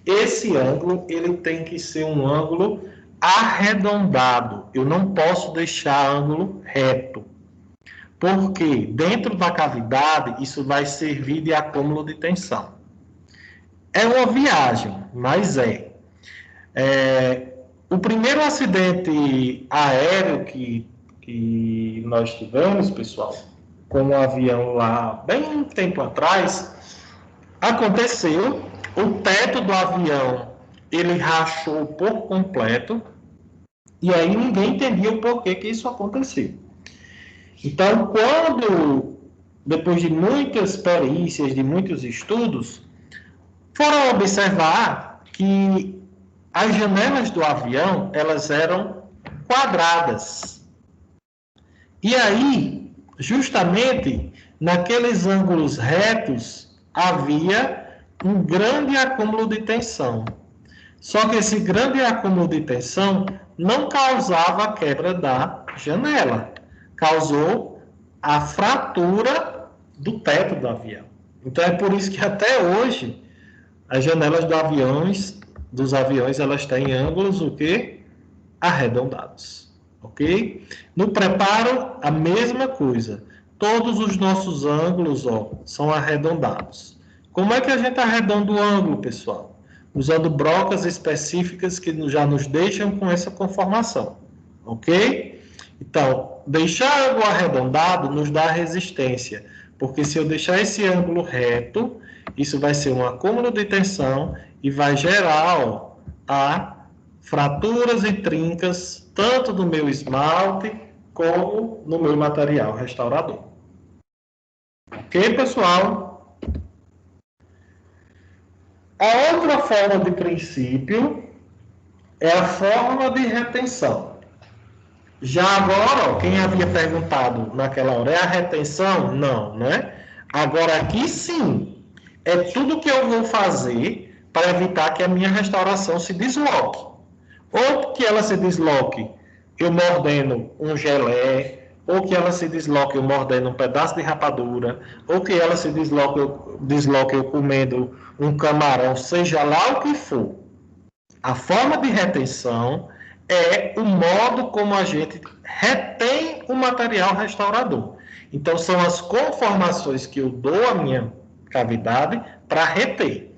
esse ângulo ele tem que ser um ângulo arredondado. Eu não posso deixar ângulo reto. Porque dentro da cavidade isso vai servir de acúmulo de tensão. É uma viagem, mas o primeiro acidente aéreo que nós tivemos, pessoal, com um avião lá bem tempo atrás, aconteceu, o teto do avião ele rachou por completo e aí ninguém entendia o porquê que isso aconteceu. Então, depois de muitas perícias, de muitos estudos, foram observar que as janelas do avião, elas eram quadradas. E aí, justamente, naqueles ângulos retos, havia um grande acúmulo de tensão. Só que esse grande acúmulo de tensão não causava a quebra da janela. Causou a fratura do teto do avião. Então, é por isso que até hoje, as janelas dos aviões, elas têm ângulos, o quê? Arredondados. Ok? No preparo, a mesma coisa. Todos os nossos ângulos, são arredondados. Como é que a gente arredonda o ângulo, pessoal? Usando brocas específicas que já nos deixam com essa conformação. Ok? Então, deixar ângulo arredondado nos dá resistência. Porque se eu deixar esse ângulo reto, isso vai ser um acúmulo de tensão e vai gerar fraturas e trincas, tanto no meu esmalte, como no meu material restaurador. Ok, pessoal? A outra forma de princípio é a forma de retenção. Já agora, quem havia perguntado naquela hora, é a retenção? Não, né? Agora aqui sim, é tudo que eu vou fazer para evitar que a minha restauração se desloque. Ou que ela se desloque eu mordendo um gelé, ou que ela se desloque eu mordendo um pedaço de rapadura, ou que ela se desloque eu comendo um camarão, seja lá o que for. A forma de retenção é o modo como a gente retém o material restaurador. Então, são as conformações que eu dou à minha cavidade para reter.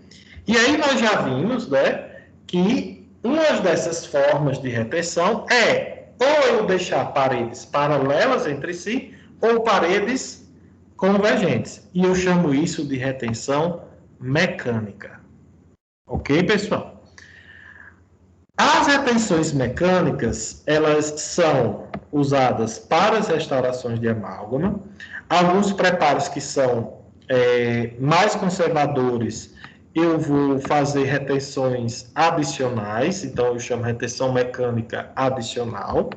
E aí nós já vimos, né, que uma dessas formas de retenção é ou eu deixar paredes paralelas entre si ou paredes convergentes. E eu chamo isso de retenção mecânica. Ok, pessoal? As retenções mecânicas, elas são usadas para as restaurações de amálgama. Alguns preparos que são mais conservadores, eu vou fazer retenções adicionais, então eu chamo retenção mecânica adicional.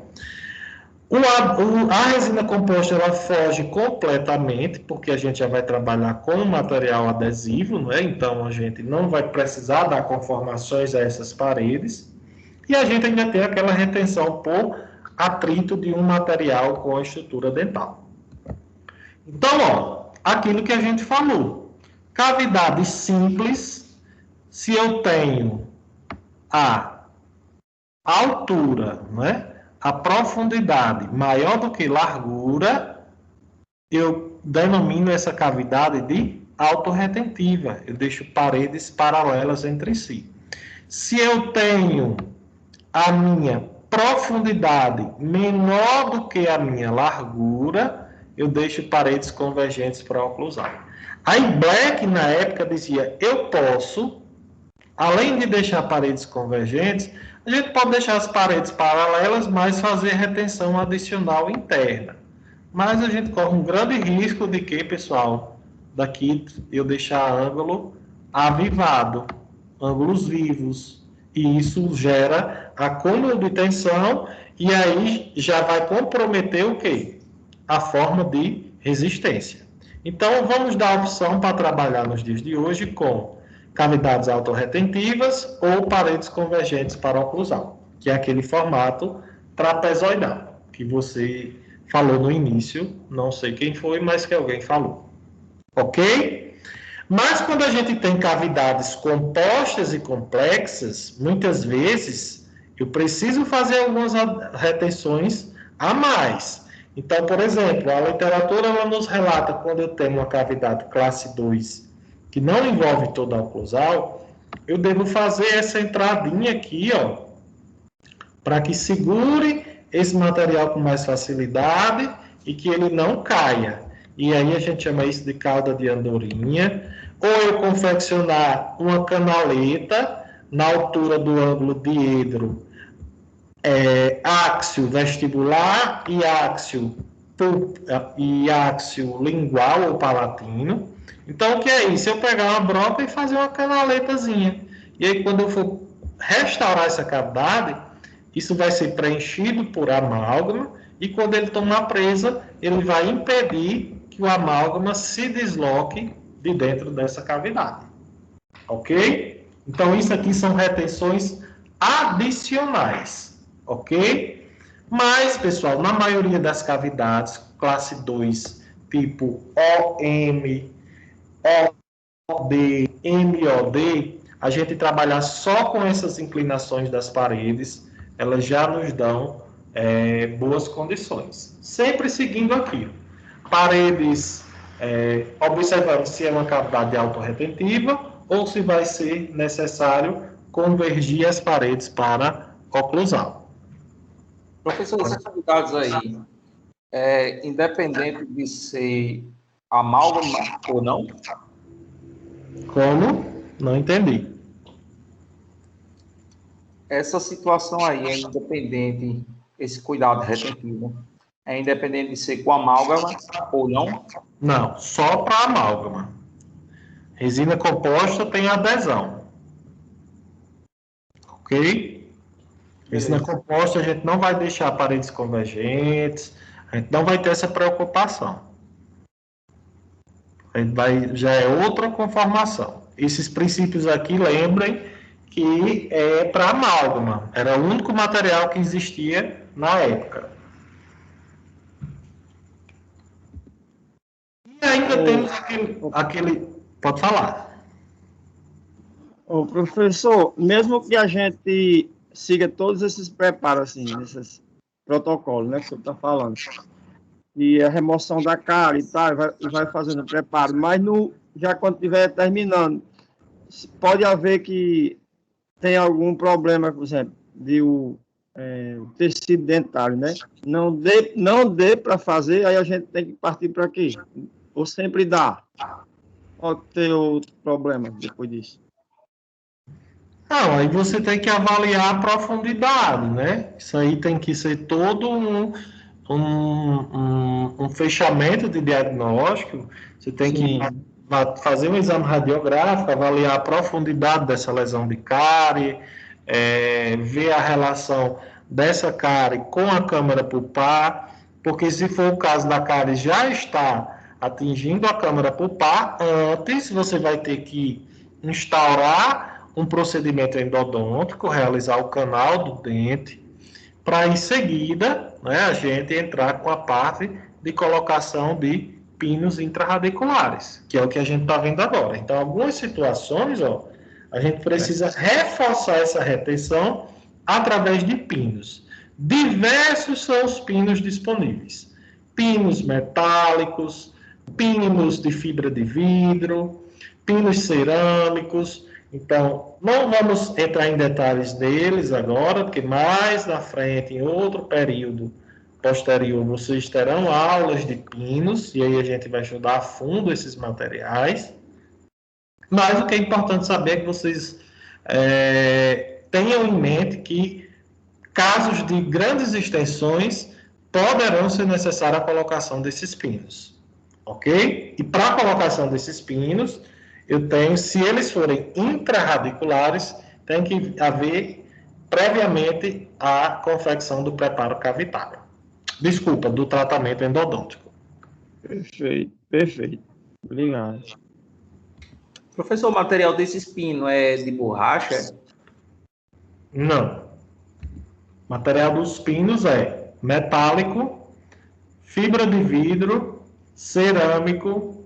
A resina composta, ela foge completamente, porque a gente já vai trabalhar com material adesivo, né? Então a gente não vai precisar dar conformações a essas paredes. E a gente ainda tem aquela retenção por atrito de um material com a estrutura dental. Então, aquilo que a gente falou. Cavidade simples, se eu tenho a altura, né, a profundidade maior do que largura, eu denomino essa cavidade de autorretentiva. Eu deixo paredes paralelas entre si. Se eu tenho a minha profundidade menor do que a minha largura, eu deixo paredes convergentes para oclusar. A Black, na época, dizia, eu posso, além de deixar paredes convergentes, a gente pode deixar as paredes paralelas, mas fazer retenção adicional interna. Mas a gente corre um grande risco de que, pessoal, daqui eu deixar ângulo avivado, ângulos vivos, e isso gera acúmulo de tensão, e aí já vai comprometer o quê? A forma de resistência. Então, vamos dar a opção para trabalhar nos dias de hoje com cavidades autorretentivas ou paredes convergentes para oclusal, que é aquele formato trapezoidal, que você falou no início, não sei quem foi, mas que alguém falou. Ok? Mas quando a gente tem cavidades compostas e complexas, muitas vezes eu preciso fazer algumas retenções a mais. Então, por exemplo, a literatura ela nos relata quando eu tenho uma cavidade classe 2 que não envolve toda a oclusal, eu devo fazer essa entradinha aqui, ó, para que segure esse material com mais facilidade e que ele não caia. E aí a gente chama isso de cauda de andorinha. Ou eu confeccionar uma canaleta na altura do ângulo diedro, áxio vestibular e áxio lingual ou palatino. Então, o que é isso? Eu pegar uma broca e fazer uma canaletazinha. E aí, quando eu for restaurar essa cavidade, isso vai ser preenchido por amálgama, e quando ele tomar presa, ele vai impedir que o amálgama se desloque de dentro dessa cavidade. Ok? Então, isso aqui são retenções adicionais. Ok? Mas, pessoal, na maioria das cavidades, classe 2, tipo OM, OD, MOD, a gente trabalhar só com essas inclinações das paredes, elas já nos dão boas condições. Sempre seguindo aqui. Paredes, observando se é uma cavidade autorretentiva ou se vai ser necessário convergir as paredes para oclusal. Professor, essas cavidades aí, independente de ser amálgama ou não? Como? Não entendi. Essa situação aí é independente, esse cuidado retentivo, é independente de ser com amálgama ou não? Não, só para amálgama. Resina composta tem adesão. Ok? Resina composta a gente não vai deixar paredes convergentes, a gente não vai ter essa preocupação. Já é outra conformação. Esses princípios aqui, lembrem que é para amálgama. Era o único material que existia na época. E ainda temos aquele... Pode falar. Ô, professor, mesmo que a gente siga todos esses preparos, assim, esses protocolos, né, que o senhor está falando, e a remoção da cara e tal, vai fazendo o preparo, mas já quando estiver terminando, pode haver que tem algum problema, por exemplo, de o tecido dentário, né? Não dê para fazer, aí a gente tem que partir para quê? Ou sempre dá? Pode ter outro problema depois disso? Não, aí você tem que avaliar a profundidade, né? Isso aí tem que ser todo um fechamento de diagnóstico. Você tem que fazer um exame radiográfico, avaliar a profundidade dessa lesão de cárie, ver a relação dessa cárie com a câmara pulpar, porque se for o caso da cárie já está atingindo a câmara pulpar, antes você vai ter que instaurar um procedimento endodôntico, realizar o canal do dente, para em seguida, né, a gente entrar com a parte de colocação de pinos intrarradiculares, que é o que a gente está vendo agora. Então, algumas situações, a gente precisa reforçar essa retenção através de pinos. Diversos são os pinos disponíveis. Pinos metálicos, pinos de fibra de vidro, pinos cerâmicos. Então, não vamos entrar em detalhes deles agora, porque mais na frente, em outro período posterior, vocês terão aulas de pinos, e aí a gente vai estudar a fundo esses materiais. Mas o que é importante saber é que vocês tenham em mente que casos de grandes extensões poderão ser necessária a colocação desses pinos, ok? E para a colocação desses pinos, eu tenho, se eles forem intrarradiculares, tem que haver previamente a confecção do preparo cavitário. Desculpa, do tratamento endodôntico. Perfeito. Obrigado. Professor, o material desse pino é de borracha? Não. O material dos pinos é metálico, fibra de vidro, cerâmico,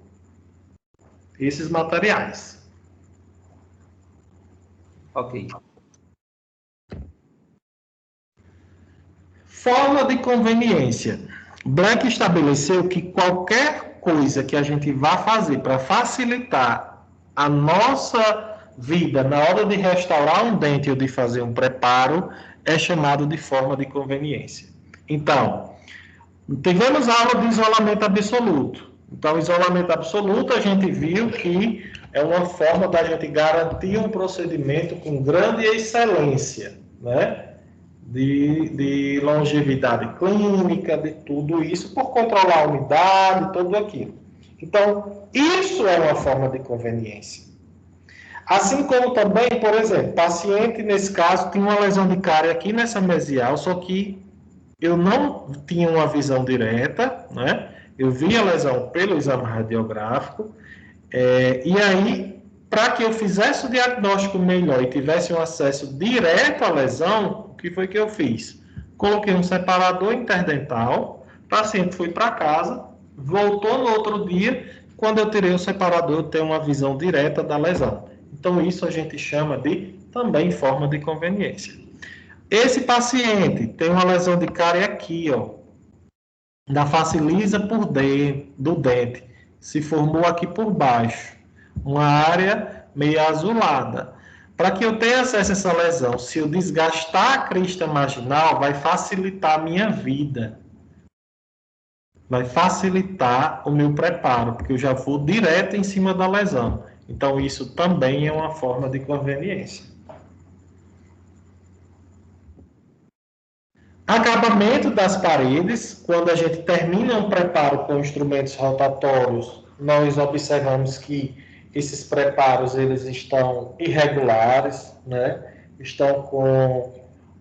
esses materiais. Ok. Forma de conveniência. Black estabeleceu que qualquer coisa que a gente vá fazer para facilitar a nossa vida na hora de restaurar um dente ou de fazer um preparo é chamado de forma de conveniência. Então, tivemos aula de isolamento absoluto. Então, isolamento absoluto a gente viu que é uma forma da gente garantir um procedimento com grande excelência, né? De longevidade clínica, de tudo isso, por controlar a umidade, tudo aquilo. Então, isso é uma forma de conveniência. Assim como também, por exemplo, paciente, nesse caso, tinha uma lesão de cárie aqui nessa mesial, só que eu não tinha uma visão direta, né? Eu vi a lesão pelo exame radiográfico, e aí, para que eu fizesse o diagnóstico melhor e tivesse um acesso direto à lesão, o que foi que eu fiz? Coloquei um separador interdental, o paciente foi para casa, voltou no outro dia, quando eu tirei o separador, eu tenho uma visão direta da lesão. Então, isso a gente chama de, também, forma de conveniência. Esse paciente tem uma lesão de cárie aqui, ó, da face lisa do dente, se formou aqui por baixo, uma área meio azulada. Para que eu tenha acesso a essa lesão, se eu desgastar a crista marginal, vai facilitar a minha vida. Vai facilitar o meu preparo, porque eu já vou direto em cima da lesão. Então, isso também é uma forma de conveniência. Acabamento das paredes. Quando a gente termina um preparo com instrumentos rotatórios, nós observamos que esses preparos eles estão irregulares, né? Estão com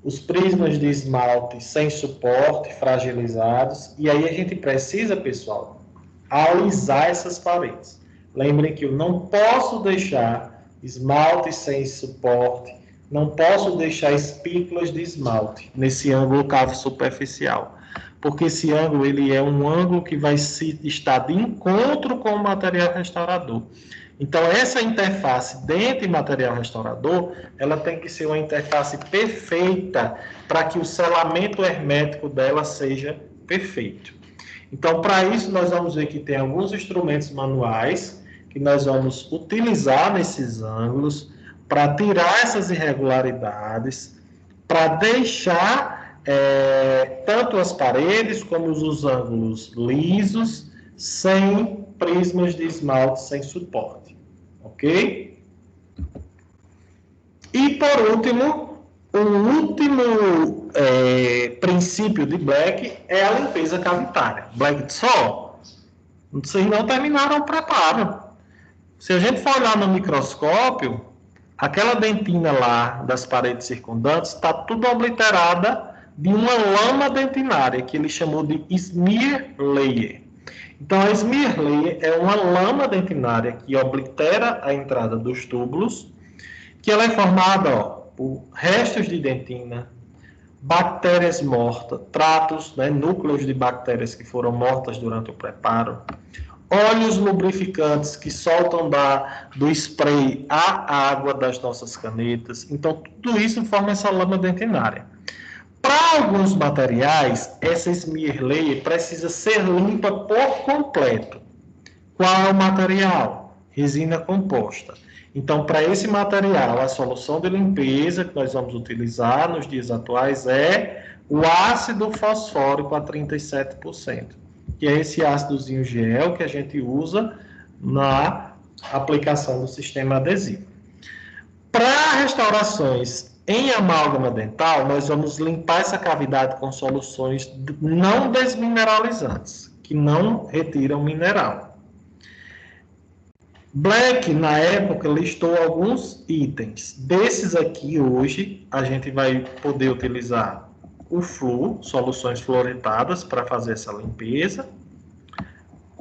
os prismas de esmalte sem suporte, fragilizados. E aí a gente precisa, pessoal, alisar essas paredes. Lembrem que eu não posso deixar esmalte sem suporte, não posso deixar espículas de esmalte nesse ângulo cavo superficial, porque esse ângulo ele é um ângulo que vai estar de encontro com o material restaurador. Então, essa interface dente e material restaurador, ela tem que ser uma interface perfeita para que o selamento hermético dela seja perfeito. Então, para isso, nós vamos ver que tem alguns instrumentos manuais que nós vamos utilizar nesses ângulos para tirar essas irregularidades, para deixar tanto as paredes como os ângulos lisos, sem prismas de esmalte, sem suporte. Ok? E, por último, o último princípio de Black é a limpeza cavitária. Black de sol, vocês não terminaram o preparo. Se a gente for olhar no microscópio, aquela dentina lá das paredes circundantes está tudo obliterada de uma lama dentinária, que ele chamou de smear layer. Então, a smear layer é uma lama dentinária que oblitera a entrada dos túbulos, que ela é formada por restos de dentina, bactérias mortas, tratos, núcleos de bactérias que foram mortas durante o preparo, óleos lubrificantes que soltam do spray à água das nossas canetas. Então, tudo isso forma essa lama dentinária. Para alguns materiais, essa smear layer precisa ser limpa por completo. Qual é o material? Resina composta. Então, para esse material, a solução de limpeza que nós vamos utilizar nos dias atuais é o ácido fosfórico a 37%. Que é esse ácidozinho gel que a gente usa na aplicação do sistema adesivo. Para restaurações em amálgama dental, nós vamos limpar essa cavidade com soluções não desmineralizantes, que não retiram mineral. Black, na época, listou alguns itens. Desses aqui, hoje, a gente vai poder utilizar o flu, soluções fluoretadas para fazer essa limpeza,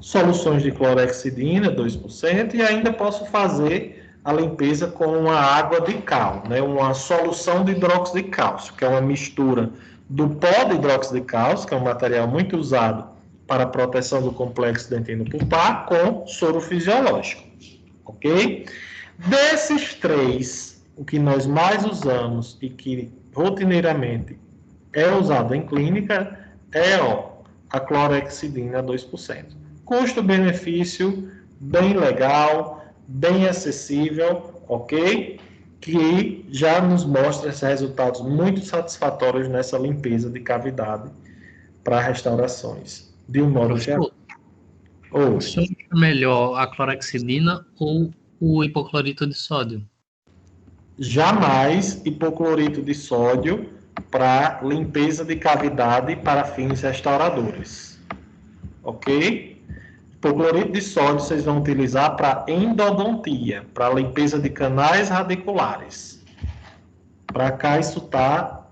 soluções de clorexidina, 2%, e ainda posso fazer a limpeza com uma água de cal, uma solução de hidróxido de cálcio, que é uma mistura do pó de hidróxido de cálcio, que é um material muito usado para a proteção do complexo dentino pulpar com soro fisiológico, ok? Desses 3, o que nós mais usamos e que rotineiramente é usado em clínica é a clorexidina 2%. Custo-benefício bem legal, bem acessível, ok? Que já nos mostra esses resultados muito satisfatórios nessa limpeza de cavidade para restaurações, de um modo geral. O senhor acha melhor a clorexidina ou o hipoclorito de sódio? Jamais hipoclorito de sódio para limpeza de cavidade para fins restauradores. Ok? Hipoclorito de sódio vocês vão utilizar para endodontia, para limpeza de canais radiculares. Para cá isso está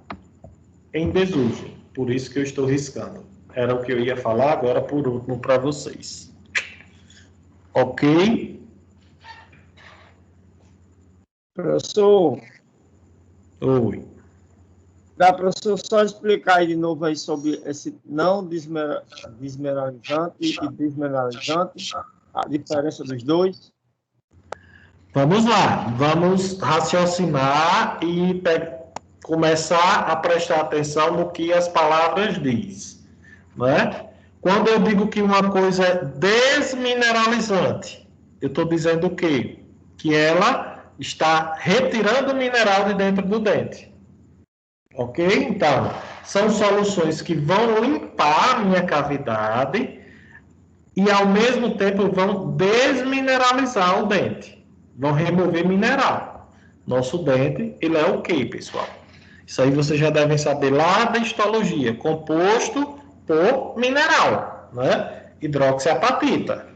em desuso, por isso que eu estou riscando. Era o que eu ia falar agora por último para vocês. Ok? Professor, Oi. dá para o senhor só explicar aí de novo aí sobre esse não desmineralizante e desmineralizante, a diferença dos dois? Vamos lá, vamos raciocinar e começar a prestar atenção no que as palavras dizem, né? Quando eu digo que uma coisa é desmineralizante, eu estou dizendo o quê? Que ela está retirando o mineral de dentro do dente. Ok? Então, são soluções que vão limpar a minha cavidade e, ao mesmo tempo, vão desmineralizar o dente. Vão remover mineral. Nosso dente, ele é o quê, pessoal? Isso aí vocês já devem saber lá da histologia. Composto por mineral, né? Hidroxiapatita.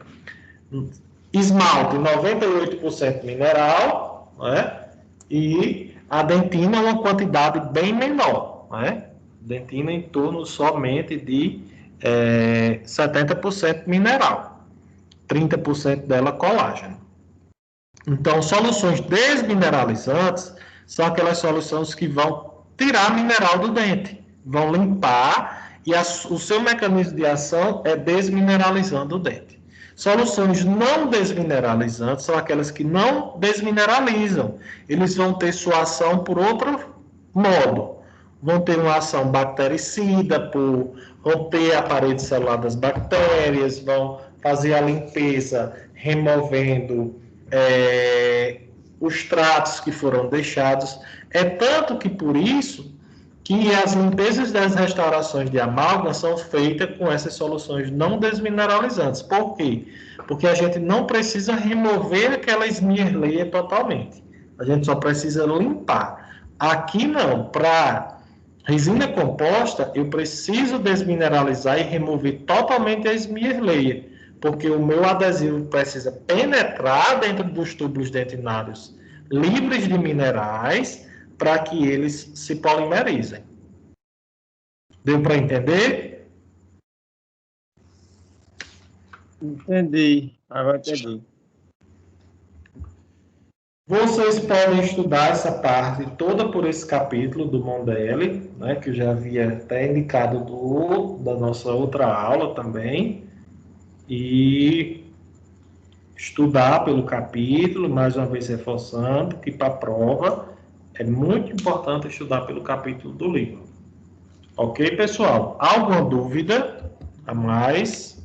Esmalte, 98% mineral, né? E a dentina é uma quantidade bem menor, né? Dentina em torno somente de 70% mineral, 30% dela colágeno. Então, soluções desmineralizantes são aquelas soluções que vão tirar mineral do dente, vão limpar e o seu mecanismo de ação é desmineralizando o dente. Soluções não desmineralizantes são aquelas que não desmineralizam. Eles vão ter sua ação por outro modo. Vão ter uma ação bactericida, por romper a parede celular das bactérias, vão fazer a limpeza removendo os tratos que foram deixados. É tanto que por isso que as limpezas das restaurações de amálgama são feitas com essas soluções não desmineralizantes. Por quê? Porque a gente não precisa remover aquela smear layer totalmente. A gente só precisa limpar. Aqui não, para resina composta, eu preciso desmineralizar e remover totalmente a smear layer, porque o meu adesivo precisa penetrar dentro dos túbulos dentinários livres de minerais, para que eles se polimerizem. Deu para entender? Entendi, agora entendi. Vocês podem estudar essa parte toda por esse capítulo do Mondelli, né, que eu já havia até indicado da nossa outra aula também, e estudar pelo capítulo, mais uma vez reforçando que para a prova é muito importante estudar pelo capítulo do livro. Ok, pessoal? Alguma dúvida a mais?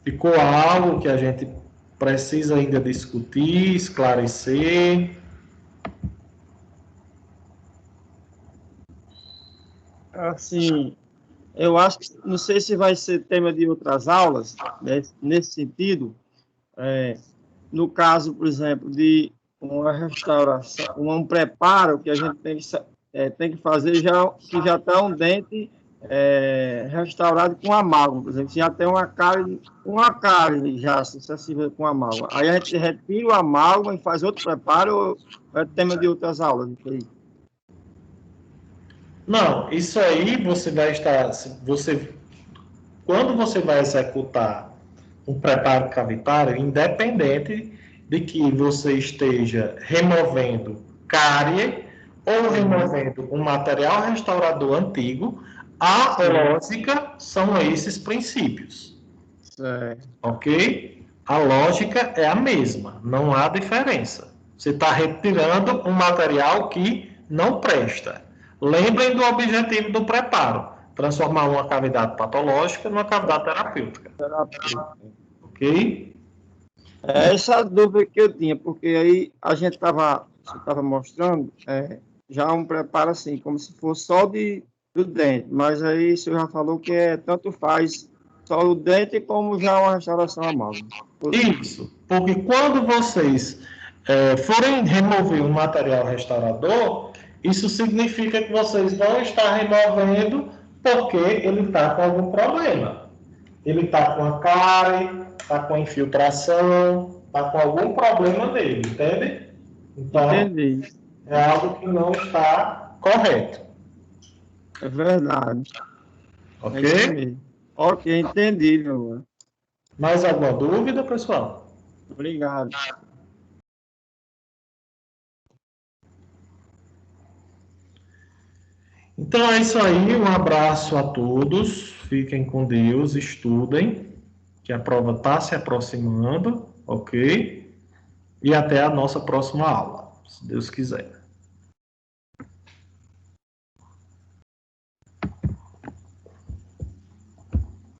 Ficou algo que a gente precisa ainda discutir, esclarecer? Assim, eu acho que, não sei se vai ser tema de outras aulas, né, nesse sentido, no caso, por exemplo, de uma restauração, um preparo que a gente tem que fazer que já está um dente restaurado com amálgama, por exemplo, se já tem uma cárie já sucessiva com amálgama. Aí a gente retira o amálgama e faz outro preparo, ou é tema de outras aulas? Não, isso aí você vai estar... Quando você vai executar um preparo cavitário, independente de que você esteja removendo cárie ou removendo um material restaurador antigo, A lógica são esses princípios. Certo. Ok? A lógica é a mesma, não há diferença. Você está retirando um material que não presta. Lembrem do objetivo do preparo: transformar uma cavidade patológica numa cavidade terapêutica. Ok? É essa dúvida que eu tinha, porque aí a gente estava mostrando já um preparo assim, como se fosse só do dente, mas aí o senhor já falou que tanto faz só o dente como já uma restauração amálgama. Isso, porque quando vocês forem remover um material restaurador, isso significa que vocês vão estar removendo porque ele está com algum problema. Ele está com a cárie, está com infiltração, está com algum problema nele, entende? Então, Entendi. é algo que não está correto. É verdade. Ok? É isso mesmo. Ok, entendi, meu irmão. Mais alguma dúvida, pessoal? Obrigado. Então é isso aí, um abraço a todos, fiquem com Deus, estudem, que a prova está se aproximando, ok? E até a nossa próxima aula, se Deus quiser.